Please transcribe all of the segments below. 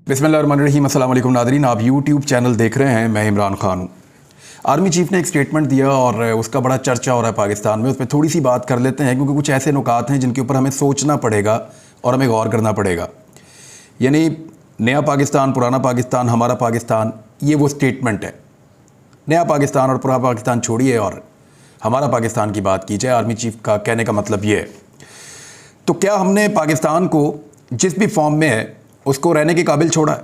बिस्मिल्लाहिर्रहमानिर्रहीम। अस्सलाम वालेकुम नादरीन, आप यूट्यूब चैनल देख रहे हैं। मैं इमरान खान हूँ। आर्मी चीफ़ ने एक स्टेटमेंट दिया और उसका बड़ा चर्चा हो रहा है पाकिस्तान में। उस पर थोड़ी सी बात कर लेते हैं क्योंकि कुछ ऐसे नुकात हैं जिनके ऊपर हमें सोचना पड़ेगा और हमें गौर करना पड़ेगा। यानी नया पाकिस्तान, पुराना पाकिस्तान, हमारा पाकिस्तान, ये वो स्टेटमेंट है। नया पाकिस्तान और पुराना पाकिस्तान छोड़िए और हमारा पाकिस्तान की बात की जाए। आर्मी चीफ़ का कहने का मतलब ये है। तो क्या हमने पाकिस्तान को जिस भी फॉर्म में है उसको रहने के काबिल छोड़ा है?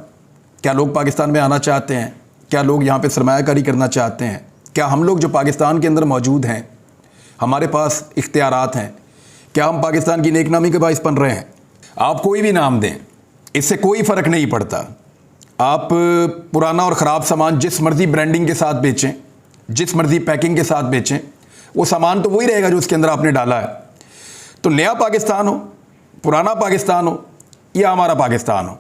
क्या लोग पाकिस्तान में आना चाहते हैं? क्या लोग यहाँ पे सरमायाकारी करना चाहते हैं? क्या हम लोग जो पाकिस्तान के अंदर मौजूद हैं, हमारे पास इख्तियारात हैं, क्या हम पाकिस्तान की नेकनामी के बाइस बन रहे हैं? आप कोई भी नाम दें, इससे कोई फ़र्क नहीं पड़ता। आप पुराना और ख़राब सामान जिस मर्ज़ी ब्रांडिंग के साथ बेचें, जिस मर्ज़ी पैकिंग के साथ बेचें, वो सामान तो वही रहेगा जो उसके अंदर आपने डाला है। तो नया पाकिस्तान हो, पुराना पाकिस्तान हो या हमारा पाकिस्तान हो,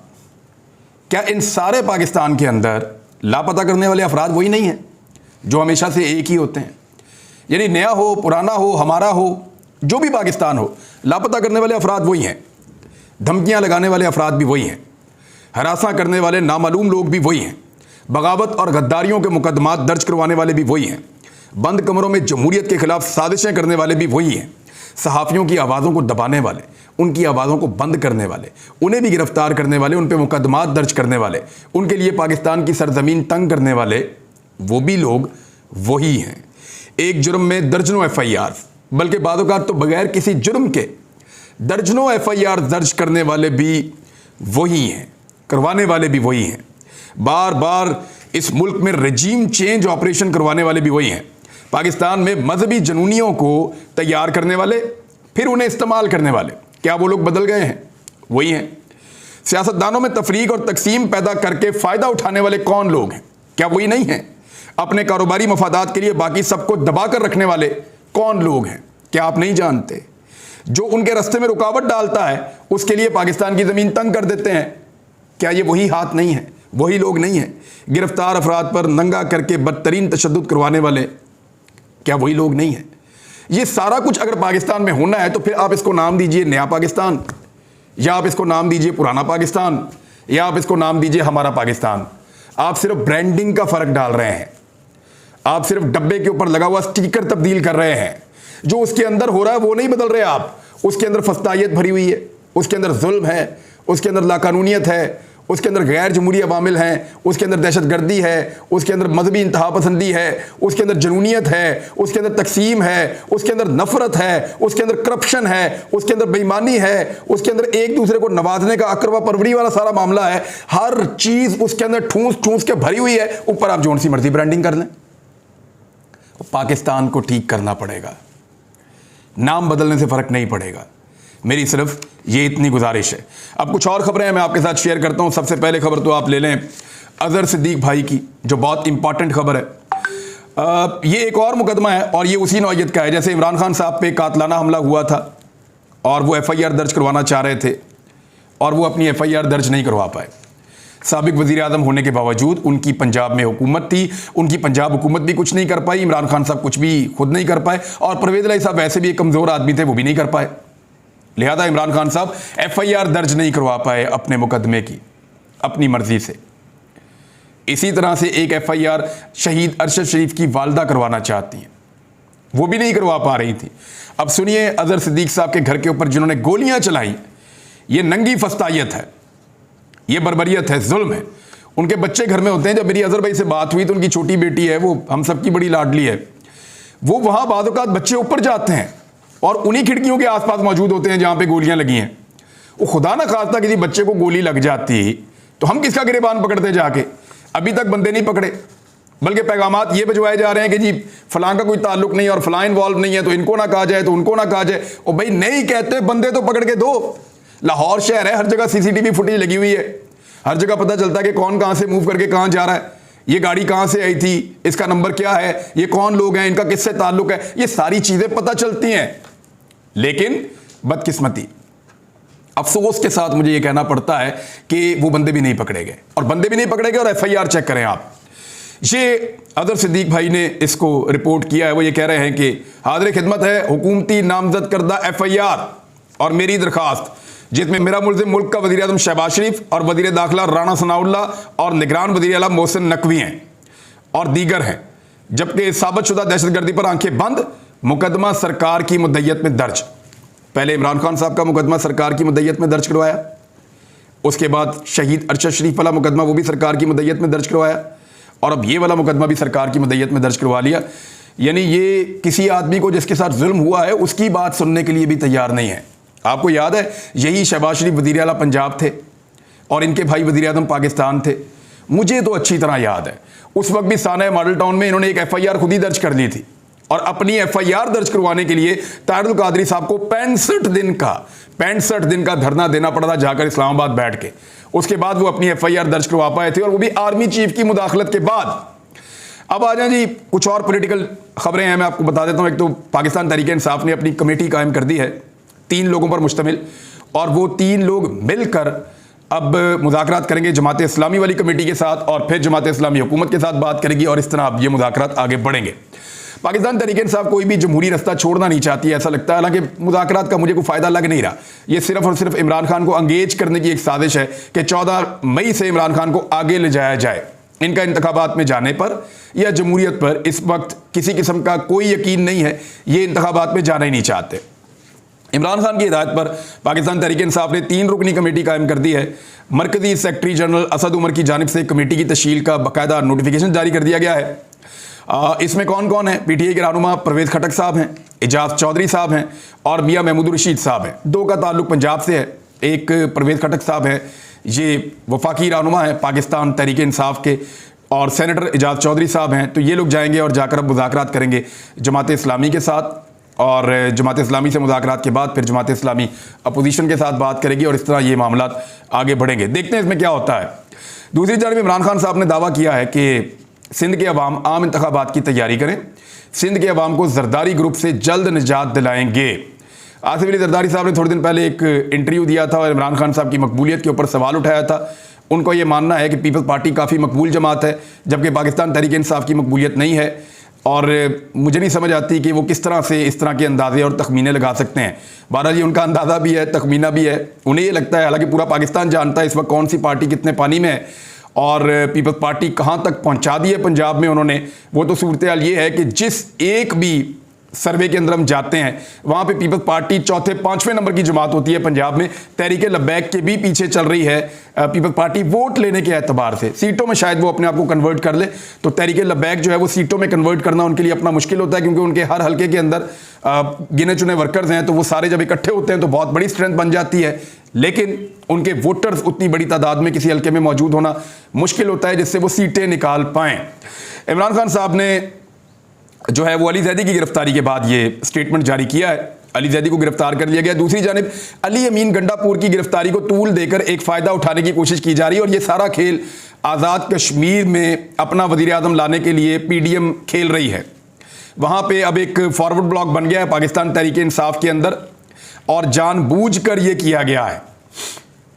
क्या इन सारे पाकिस्तान के अंदर लापता करने वाले अफराद वही नहीं हैं जो हमेशा से एक ही होते हैं? यानी नया हो, पुराना हो, हमारा हो, जो भी पाकिस्तान हो, लापता करने वाले अफराद वही हैं, धमकियां लगाने वाले अफराद भी वही हैं, हरासा करने वाले नामालूम लोग भी वही हैं, बगावत और गद्दारियों के मुकदमात दर्ज करवाने वाले भी वही हैं, बंद कमरों में जमहूरियत के खिलाफ साजिशें करने वाले भी वही हैं, सहाफ़ियों की आवाज़ों को दबाने वाले, उनकी आवाज़ों को बंद करने वाले, उन्हें भी गिरफ्तार करने वाले, उन पे मुकदमात दर्ज करने वाले, उनके लिए पाकिस्तान की सरजमीन तंग करने वाले, वो भी लोग वही हैं। एक जुर्म में दर्जनों FIR, बल्कि बादौकात तो बगैर किसी जुर्म के दर्जनों FIR दर्ज करने वाले भी वही हैं, करवाने वाले भी वही हैं। बार बार इस मुल्क में रजीम चेंज ऑपरेशन करवाने वाले भी वही हैं। पाकिस्तान में मजहबी जनूनियों को तैयार करने वाले, फिर उन्हें इस्तेमाल करने वाले, क्या वो लोग बदल गए हैं? वही हैं। सियासतदानों में तफरीक और तकसीम पैदा करके फ़ायदा उठाने वाले कौन लोग हैं? क्या वही नहीं हैं? अपने कारोबारी मफादात के लिए बाकी सबको दबा कर रखने वाले कौन लोग हैं? क्या आप नहीं जानते? जो उनके रास्ते में रुकावट डालता है उसके लिए पाकिस्तान की ज़मीन तंग कर देते हैं। क्या ये वही हाथ नहीं है? वही लोग नहीं हैं? गिरफ्तार अफराद पर नंगा करके बदतरीन तशद्दुद करवाने वाले, क्या वही लोग नहीं हैं? ये सारा कुछ अगर पाकिस्तान में होना है तो फिर आप इसको नाम दीजिए नया पाकिस्तान, या आप इसको नाम दीजिए पुराना पाकिस्तान, या आप इसको नाम दीजिए हमारा पाकिस्तान। आप सिर्फ ब्रांडिंग का फर्क डाल रहे हैं। आप सिर्फ डब्बे के ऊपर लगा हुआ स्टिकर तब्दील कर रहे हैं। जो उसके अंदर हो रहा है वो नहीं बदल रहे आप। उसके अंदर फस्तायत भरी हुई है, उसके अंदर जुल्म है, उसके अंदर लाकानूनियत है, उसके अंदर गैर जमहूरी अवामिल हैं, उसके अंदर दहशतगर्दी है, उसके अंदर मजहबी इंतहा पसंदी है, उसके अंदर जनूनियत है, उसके अंदर तकसीम है, उसके अंदर नफरत है, उसके अंदर करप्शन है, उसके अंदर बेईमानी है, उसके अंदर एक दूसरे को नवाजने का अकरवा परवरी वाला सारा मामला है। हर चीज उसके अंदर ठूंस ठूंस के भरी हुई है। ऊपर आप जोन सी मर्जी ब्रांडिंग कर लें। पाकिस्तान को ठीक करना पड़ेगा, नाम बदलने से फर्क नहीं पड़ेगा। मेरी सिर्फ ये इतनी गुजारिश है। अब कुछ और खबरें मैं आपके साथ शेयर करता हूं। सबसे पहले खबर तो आप ले लें अजहर सिद्दीक भाई की, जो बहुत इंपॉर्टेंट खबर है। ये एक और मुकदमा है और ये उसी नौयत का है। जैसे इमरान खान साहब पे कातलाना हमला हुआ था और वो FIR दर्ज करवाना चाह रहे थे और वो अपनी FIR दर्ज नहीं करवा पाए। साबिक वज़ीर आज़म होने के बावजूद उनकी पंजाब में हुकूमत थी, उनकी पंजाब हुकूमत भी कुछ नहीं कर पाई, इमरान खान साहब कुछ भी खुद नहीं कर पाए और परवेज़ इलाही साहब वैसे भी एक कमज़ोर आदमी थे, वो भी नहीं कर पाए। लिहाजा इमरान खान साहब FIR दर्ज नहीं करवा पाए अपने मुकदमे की अपनी मर्जी से। इसी तरह से एक FIR शहीद अरशद शरीफ की वालदा करवाना चाहती हैं, वो भी नहीं करवा पा रही थी। अब सुनिए, अजहर सिद्दीक साहब के घर के ऊपर जिन्होंने गोलियां चलाई, ये नंगी फस्तायत है, ये बर्बरियत है, जुल्म है। उनके बच्चे घर में होते हैं। जब मेरी अजहर भाई से बात हुई तो उनकी छोटी बेटी है, वो हम सबकी बड़ी लाडली है, वो वहां बादौकात बच्चे ऊपर जाते हैं और उन्हीं खिड़कियों के आसपास मौजूद होते हैं जहां पे गोलियां लगी हैं। वो खुदा ना खास्ता किसी बच्चे को गोली लग जाती तो हम किसका गिरेबान पकड़ते जाके? अभी तक बंदे नहीं पकड़े, बल्कि पैगामात ये भिजवाए जा रहे हैं कि जी फलां का कोई ताल्लुक नहीं और फलां इन्वॉल्व नहीं है, तो इनको ना कहा जाए, तो उनको ना कहा जाए। और भाई नहीं कहते, बंदे तो पकड़ के दो। लाहौर शहर है, हर जगह CCTV फुटेज लगी हुई है, हर जगह पता चलता है कि कौन कहां से मूव करके कहां जा रहा है, ये गाड़ी कहां से आई थी, इसका नंबर क्या है, ये कौन लोग हैं, इनका किससे ताल्लुक है, ये सारी चीजें पता चलती हैं। लेकिन बदकिस्मती, अफसोस के साथ मुझे ये कहना पड़ता है कि वो बंदे भी नहीं पकड़े गए, और बंदे भी नहीं पकड़े गए। और FIR चेक करें आप, ये अजहर सिद्दीक भाई ने इसको रिपोर्ट किया है। वो ये कह रहे हैं कि हाजिर खिदमत है हुकूमती नामजद करदा FIR और मेरी दरखास्त जिसमें मेरा मुल्क का वज़ीर आज़म शहबाज शरीफ और वज़ीर दाखिला राणा सनाउल्लाह और निगरान वज़ीर आला मोहसिन नकवी हैं और दीगर हैं। जबकि साबितशुदा दहशतगर्दी पर आंखें बंद, मुकदमा सरकार की मुद्दइयत में दर्ज। पहले इमरान खान साहब का मुकदमा सरकार की मुद्दइयत में दर्ज करवाया, उसके बाद शहीद अरशद शरीफ वाला मुकदमा वो भी सरकार की मुद्दइयत में दर्ज करवाया, और अब ये वाला मुकदमा भी सरकार की मुद्दइयत में दर्ज करवा लिया। यानी ये किसी आदमी को जिसके साथ जुल्म हुआ है उसकी बात सुनने के लिए भी तैयार नहीं है। आपको याद है, यही शहबाज शरीफ वज़ीर आला पंजाब थे और इनके भाई वज़ीर आज़म पाकिस्तान थे। मुझे तो अच्छी तरह याद है, उस वक्त भी साना मॉडल टाउन में इन्होंने एक FIR खुद ही दर्ज कर ली थी, और अपनी FIR दर्ज करवाने के लिए ताहिरुल कादरी साहब को 65 दिन का धरना देना पड़ा था जाकर इस्लामाबाद बैठ के। उसके बाद वो अपनी FIR दर्ज करवा पाए थे, और वो भी आर्मी चीफ की मुदाखलत के बाद। अब आ जाए जी, कुछ और पॉलिटिकल खबरें हैं, मैं आपको बता देता हूं। एक तो पाकिस्तान तहरीक इंसाफ ने अपनी कमेटी कायम कर दी है 3 लोगों पर मुश्तमिल, और वो 3 लोग मिलकर अब मुज़ाकरात करेंगे जमात इस्लामी वाली कमेटी के साथ, और फिर जमात इस्लामी हुकूमत के साथ बात करेगी, और इस तरह अब ये मुज़ाकरात आगे बढ़ेंगे। पाकिस्तान तहरीक इंसाफ कोई भी जमहूरी रास्ता छोड़ना नहीं चाहती है, ऐसा लगता है। हालांकि मुज़ाकरात का मुझे कोई फ़ायदा लग नहीं रहा। ये सिर्फ और सिर्फ इमरान खान को एंगेज करने की एक साजिश है कि 14 मई से इमरान खान को आगे ले जाया जाए। इनका इंतखाबात में जाने पर या जमहूरियत पर इस वक्त किसी किस्म का कोई यकीन नहीं है, ये इंतखाबात में जाना ही नहीं चाहते। इमरान खान की हिदायत पर पाकिस्तान तहरीक इंसाफ ने 3 रुकनी कमेटी कायम कर दी है। मरकजी सेक्रेटरी जनरल असद उमर की जानिब से कमेटी की तश्कील का बाकायदा नोटिफिकेशन जारी कर दिया गया है। इसमें कौन कौन है? PTI के रहनुमा परवेज़ खटक साहब हैं, एजाज चौधरी साहब हैं, और मियाँ महमूद रशीद साहब हैं। 2 का ताल्लुक पंजाब से है। एक परवेज़ खटक साहब है, ये वफाकी रहनुमा है पाकिस्तान तहरीक इंसाफ के, और सेनेटर एजाज चौधरी साहब हैं। तो ये लोग जाएंगे और जाकर अब मुज़ाकरात करेंगे जमात इस्लामी के साथ, और जमात इस्लामी से मुज़ाकरात के बाद फिर जमात इस्लामी अपोजिशन के साथ बात करेगी, और इस तरह ये मामला आगे बढ़ेंगे। देखते हैं इसमें क्या होता है। दूसरी जानब इमरान खान साहब ने दावा किया है कि सिंध के अवाम आम इंतखाबात की तैयारी करें, सिंध के अवाम को जरदारी ग्रुप से जल्द निजात दिलाएंगे। आसिफ अली जरदारी साहब ने थोड़े दिन पहले एक इंटरव्यू दिया था और इमरान खान साहब की मकबूलियत के ऊपर सवाल उठाया था। उनको ये मानना है कि पीपल्स पार्टी काफ़ी मकबूल जमात है, जबकि पाकिस्तान तहरीक इंसाफ की मकबूलियत नहीं है, और मुझे नहीं समझ आती कि वो किस तरह से इस तरह के अंदाजे और तखमीने लगा सकते हैं। बहरहाल ये उनका अंदाज़ा भी है, तखमीना भी है। उन्हें ये लगता है, हालांकि पूरा पाकिस्तान जानता है इस वक्त कौन सी पार्टी कितने पानी में है और पीपल्स पार्टी कहाँ तक पहुँचा दी है पंजाब में उन्होंने। वो तो सूरत हाल ये है कि जिस एक भी सर्वे के अंदर हम जाते हैं वहाँ पे पीपल्स पार्टी 4-5वें नंबर की जमात होती है पंजाब में। तहरीक लब्बैक के भी पीछे चल रही है पीपल्स पार्टी वोट लेने के एतबार से। सीटों में शायद वो अपने आप को कन्वर्ट कर ले, तो तहरीक लब्बैक जो है वो सीटों में कन्वर्ट करना उनके लिए अपना मुश्किल होता है, क्योंकि उनके हर हल्के के अंदर गिने चुने वर्कर्स हैं, तो वो सारे जब इकट्ठे होते हैं तो बहुत बड़ी स्ट्रेंथ बन जाती है। लेकिन उनके वोटर्स उतनी बड़ी तादाद में किसी हल्के में मौजूद होना मुश्किल होता है जिससे वो सीटें निकाल पाएँ। इमरान खान साहब ने जो है वो अली जैदी की गिरफ्तारी के बाद ये स्टेटमेंट जारी किया है। अली जैदी को गिरफ्तार कर लिया गया। दूसरी जानिब अली अमीन गंडापुर की गिरफ्तारी को तूल देकर एक फ़ायदा उठाने की कोशिश की जा रही है, और ये सारा खेल आज़ाद कश्मीर में अपना वज़ीर आज़म लाने के लिए PDM खेल रही है। वहाँ पे अब एक फॉरवर्ड ब्लॉक बन गया है पाकिस्तान तहरीक इंसाफ के अंदर, और जानबूझकर ये किया गया है।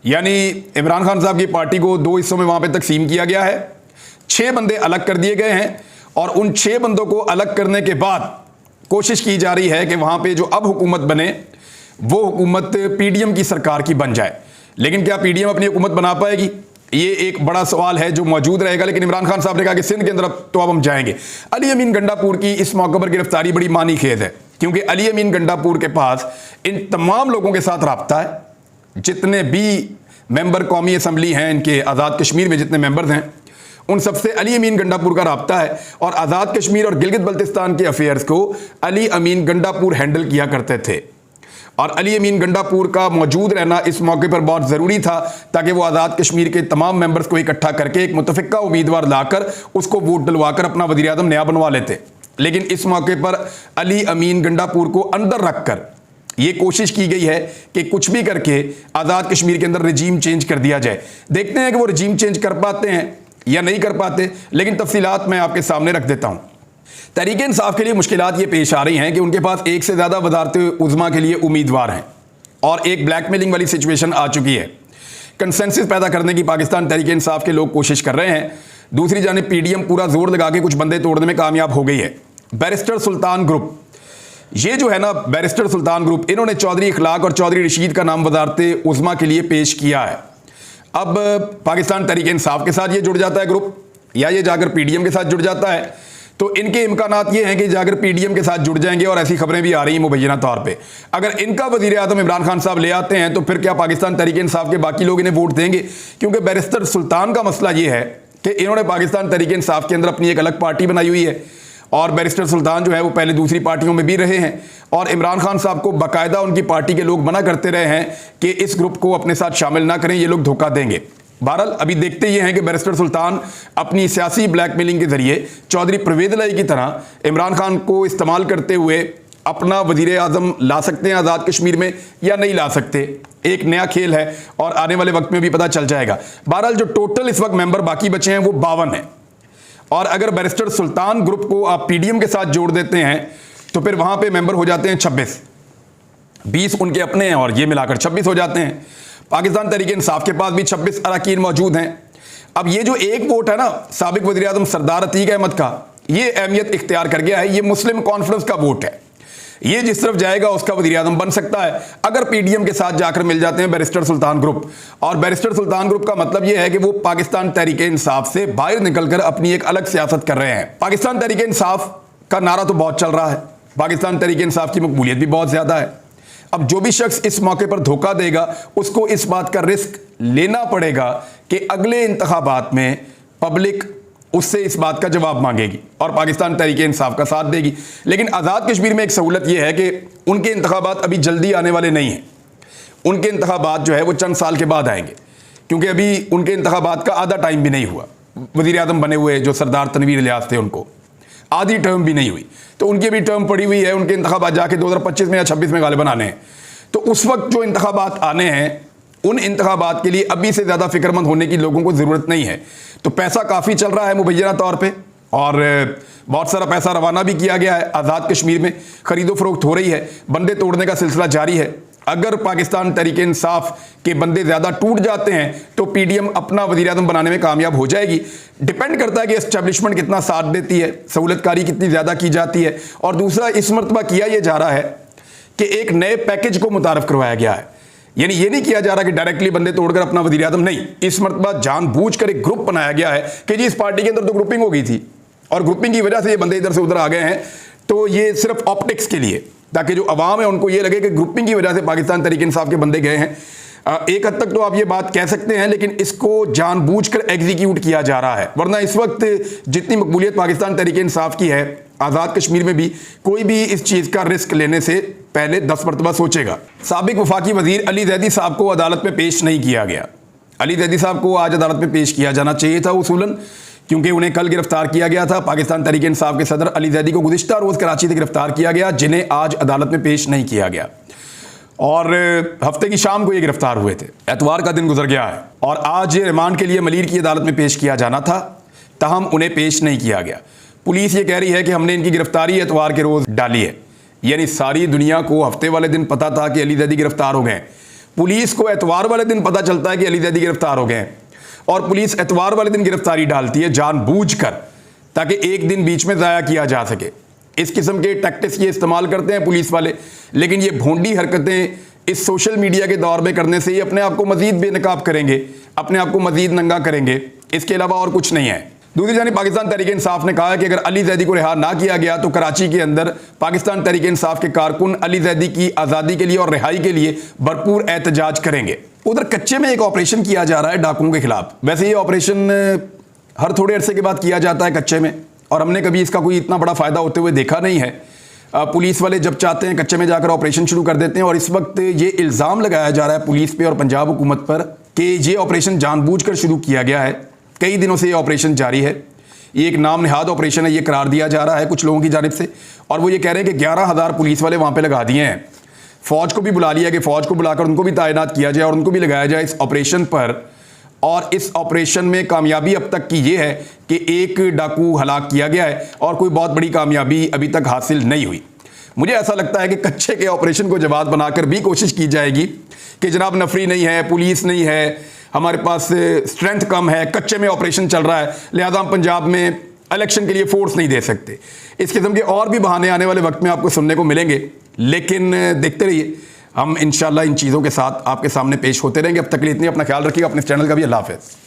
यानी इमरान खान साहब की पार्टी को 2 हिस्सों में वहाँ पर तकसीम किया गया है। 6 बंदे अलग कर दिए गए हैं, और उन 6 बंदों को अलग करने के बाद कोशिश की जा रही है कि वहां पे जो अब हुकूमत बने वो हुकूमत PDM की सरकार की बन जाए। लेकिन क्या PDM अपनी हुकूमत बना पाएगी? ये एक बड़ा सवाल है जो मौजूद रहेगा। लेकिन इमरान खान साहब ने कहा कि सिंध के अंदर तो अब हम जाएंगे। अली अमीन गंडापुर की इस मौके पर गिरफ्तारी बड़ी मानी खेज है, क्योंकि अली अमीन गंडापुर के पास इन तमाम लोगों के साथ राब्ता है, जितने भी मेंबर कौमी असम्बली हैं इनके आज़ाद कश्मीर में जितने मेंबर्स हैं उन सबसे अली अमीन गंडापुर का राब्ता है। और आज़ाद कश्मीर और गिलगित बल्तिस्तान के अफेयर्स को अली अमीन गंडापुर हैंडल किया करते थे, और अली अमीन गंडापुर का मौजूद रहना इस मौके पर बहुत ज़रूरी था, ताकि वो आज़ाद कश्मीर के तमाम मेंबर्स को इकट्ठा करके एक मुतफ़िका उम्मीदवार लाकर उसको वोट दिलवाकर अपना वज़ीर आज़म नया बनवा लेते। लेकिन इस मौके पर अली अमीन गंडापुर को अंदर रखकर ये कोशिश की गई है कि कुछ भी करके आज़ाद कश्मीर के अंदर रजीम चेंज कर दिया जाए। देखते हैं कि वो रजीम चेंज कर पाते हैं या नहीं कर पाते, लेकिन तफसीलात मैं आपके सामने रख देता हूं। तहरीक इंसाफ के लिए मुश्किलात ये पेश आ रही हैं कि उनके पास 1 से ज़्यादा वज़ारत उज़्मा के लिए उम्मीदवार हैं, और एक ब्लैकमेलिंग वाली सिचुएशन आ चुकी है। कंसेंसस पैदा करने की पाकिस्तान तहरीक इंसाफ के लोग कोशिश कर रहे हैं। दूसरी जानिब PDM पूरा जोर लगा के कुछ बंदे तोड़ने में कामयाब हो गई है। बैरिस्टर सुल्तान ग्रुप ये जो है ना बैरिस्टर सुल्तान ग्रुप, इन्होंने चौधरी इखलाक और चौधरी रशीद का नाम वजारते उज़्मा के लिए पेश किया है। अब पाकिस्तान तहरीक इंसाफ के साथ ये जुड़ जाता है ग्रुप, या ये जाकर पीडीएम के साथ जुड़ जाता है, तो इनके इम्कानात ये हैं कि जाकर पीडीएम के साथ जुड़ जाएंगे। और ऐसी खबरें भी आ रही हैं मुबैना तौर पे, अगर इनका वजीर आज़म इमरान खान साहब ले आते हैं तो फिर क्या पाकिस्तान तहरीक इंसाफ के बाकी लोग इन्हें वोट देंगे? क्योंकि बैरिस्टर सुल्तान का मसला ये है कि इन्होंने पाकिस्तान तहरीक इंसाफ के अंदर अपनी एक अलग पार्टी बनाई हुई है, और बैरिस्टर सुल्तान जो है वो पहले दूसरी पार्टियों में भी रहे हैं, और इमरान खान साहब को बाकायदा उनकी पार्टी के लोग मना करते रहे हैं कि इस ग्रुप को अपने साथ शामिल ना करें, ये लोग धोखा देंगे। बहरहाल अभी देखते ये हैं कि बैरिस्टर सुल्तान अपनी सियासी ब्लैकमेलिंग के जरिए चौधरी परवेज इलाही की तरह इमरान खान को इस्तेमाल करते हुए अपना वजीर आज़म ला सकते हैं आज़ाद कश्मीर में या नहीं ला सकते। एक नया खेल है और आने वाले वक्त में भी पता चल जाएगा। बहरहाल जो टोटल इस वक्त मेंबर बाकी बचे हैं वो 52 हैं, और अगर बैरिस्टर सुल्तान ग्रुप को आप पीडीएम के साथ जोड़ देते हैं तो फिर वहां पे मेंबर हो जाते हैं 26, 20 उनके अपने हैं और ये मिलाकर 26 हो जाते हैं। पाकिस्तान तहरीक इंसाफ के पास भी 26 अरकान मौजूद हैं। अब ये जो एक वोट है ना साबिक वज़ीर आज़म सरदार अतीक अहमद का, ये अहमियत इख्तियार कर गया है। ये मुस्लिम कॉन्फ्रेंस का वोट है, ये जिस तरफ जाएगा उसका वज़ीर आज़म बन सकता है अगर पीडीएम के साथ जाकर मिल जाते हैं बैरिस्टर सुल्तान ग्रुप। और बैरिस्टर सुल्तान ग्रुप का मतलब यह है कि वो पाकिस्तान तहरीक इंसाफ से बाहर निकलकर अपनी एक अलग सियासत कर रहे हैं। पाकिस्तान तहरीक इंसाफ का नारा तो बहुत चल रहा है, पाकिस्तान तहरीक इंसाफ की मकबूलियत भी बहुत ज्यादा है। अब जो भी शख्स इस मौके पर धोखा देगा उसको इस बात का रिस्क लेना पड़ेगा कि अगले इंतखाबात में पब्लिक उससे इस बात का जवाब मांगेगी और पाकिस्तान तहरीक इंसाफ का साथ देगी। लेकिन आज़ाद कश्मीर में एक सहूलत यह है कि उनके इंतखाबात अभी जल्दी आने वाले नहीं हैं, उनके इंतखाबात जो है वो चंद साल के बाद आएंगे, क्योंकि अभी उनके इंतखाबात का आधा टाइम भी नहीं हुआ। वज़ीर आज़म बने हुए जो सरदार तनवीर इलियास थे उनको आधी टर्म भी नहीं हुई, तो उनकी भी टर्म पड़ी हुई है। उनके इंतखाबात जाके 2025 में या 26 में गालिबन आने हैं। तो उस वक्त जो इंतखाबात आने हैं उन इंतखाबात के लिए अभी से ज़्यादा फिक्रमंद होने की लोगों को ज़रूरत नहीं है। तो पैसा काफ़ी चल रहा है मुबैना तौर पे, और बहुत सारा पैसा रवाना भी किया गया है। आज़ाद कश्मीर में खरीदो फरोख्त हो रही है, बंदे तोड़ने का सिलसिला जारी है। अगर पाकिस्तान तहरीक इंसाफ के बंदे ज़्यादा टूट जाते हैं तो पीडीएम अपना वज़ीर आज़म बनाने में कामयाब हो जाएगी। डिपेंड करता है कि एस्टेब्लिशमेंट कितना साथ देती है, सहूलतकारी कितनी ज़्यादा की जाती है। और दूसरा, इस मरतबा किया यह जा रहा है कि एक नए पैकेज को मुतारफ़ करवाया गया है, यानी ये नहीं किया जा रहा कि डायरेक्टली बंदे तोड़कर अपना वज़ीर आज़म, नहीं, इस मरतबा जानबूझकर एक ग्रुप बनाया गया है कि जी इस पार्टी के अंदर तो ग्रुपिंग हो गई थी और ग्रुपिंग की वजह से ये बंदे इधर से उधर आ गए हैं, तो ये सिर्फ ऑप्टिक्स के लिए, ताकि जो अवाम है उनको ये लगे कि ग्रुपिंग की वजह से पाकिस्तान तहरीक इंसाफ के बंदे गए हैं। एक हद तक तो आप ये बात कह सकते हैं, लेकिन इसको जानबूझकर एग्जीक्यूट किया जा रहा है। वरना इस वक्त जितनी मकबूलियत पाकिस्तान तहरीक इंसाफ की है, आज़ाद कश्मीर में भी कोई भी इस चीज़ का रिस्क लेने से पहले 10 मरतबा सोचेगा। साबिक वफाकी वज़ीर अली ज़ैदी साहब को अदालत में पेश नहीं किया गया। अली ज़ैदी साहब को आज अदालत में पेश किया जाना चाहिए था उसूलन, क्योंकि उन्हें कल गिरफ्तार किया गया था। पाकिस्तान तहरीक इंसाफ के सदर अली ज़ैदी को गुज़िश्ता रोज़ कराची से गिरफ्तार किया गया, जिन्हें आज अदालत में पेश नहीं किया गया, और हफ्ते की शाम को ये गिरफ्तार हुए थे। एतवार का दिन गुजर गया है और आज रिमांड के लिए मलीर की अदालत में पेश किया जाना था, ताहम उन्हें पेश नहीं किया गया। पुलिस ये कह रही है कि हमने इनकी गिरफ्तारी एतवार के रोज़ डाली है, यानी सारी दुनिया को हफ्ते वाले दिन पता था कि अली ज़ैदी गिरफ्तार हो गए। पुलिस को एतवार वाले दिन पता चलता है कि अली ज़ैदी गिरफ्तार हो गए, और पुलिस एतवार वाले दिन गिरफ्तारी डालती है जानबूझकर, ताकि एक दिन बीच में ज़ाया किया जा सके। इस किस्म के टैक्टिक्स ये इस्तेमाल करते हैं पुलिस वाले, लेकिन ये भोंडी हरकतें इस सोशल मीडिया के दौर में करने से ये अपने आप को मजीद बेनकाब करेंगे, अपने आप को मजीद नंगा करेंगे, इसके अलावा और कुछ नहीं है। दूसरी जानिब पाकिस्तान तहरीक इंसाफ ने कहा है कि अगर अली ज़ैदी को रिहा ना किया गया तो कराची के अंदर पाकिस्तान तहरीक इंसाफ के कारकुन अली ज़ैदी की आज़ादी के लिए और रिहाई के लिए भरपूर एहतजाज करेंगे। उधर कच्चे में एक ऑपरेशन किया जा रहा है डाकुओं के खिलाफ। वैसे ये ऑपरेशन हर थोड़े अरसे के बाद किया जाता है कच्चे में, और हमने कभी इसका कोई इतना बड़ा फ़ायदा होते हुए देखा नहीं है। पुलिस वाले जब चाहते हैं कच्चे में जाकर ऑपरेशन शुरू कर देते हैं, और इस वक्त ये इल्ज़ाम लगाया जा रहा है पुलिस पे और पंजाब हुकूमत पर कि ये ऑपरेशन जानबूझकर शुरू किया गया है। कई दिनों से ये ऑपरेशन जारी है, ये एक नाम नहाद ऑपरेशन है, ये करार दिया जा रहा है कुछ लोगों की जानिब से, और वो ये कह रहे हैं कि 11,000 पुलिस वाले वहाँ पे लगा दिए हैं। फ़ौज को भी बुला लिया कि फ़ौज को बुलाकर उनको भी तैनात किया जाए और उनको भी लगाया जाए इस ऑपरेशन पर। और इस ऑपरेशन में कामयाबी अब तक की ये है कि एक डाकू हलाक किया गया है और कोई बहुत बड़ी कामयाबी अभी तक हासिल नहीं हुई। मुझे ऐसा लगता है कि कच्चे के ऑपरेशन को जवाब बनाकर भी कोशिश की जाएगी कि जनाब नफरी नहीं है, पुलिस नहीं है, हमारे पास स्ट्रेंथ कम है, कच्चे में ऑपरेशन चल रहा है, लिहाजा हम पंजाब में इलेक्शन के लिए फोर्स नहीं दे सकते। इस किस्म के और भी बहाने आने वाले वक्त में आपको सुनने को मिलेंगे, लेकिन देखते रहिए, हम इंशाल्लाह इन चीज़ों के साथ आपके सामने पेश होते रहेंगे। अब तक के लिए इतनी, अपना ख्याल रखिएगा, अपने चैनल का भी। अल्लाह हाफ़िज़।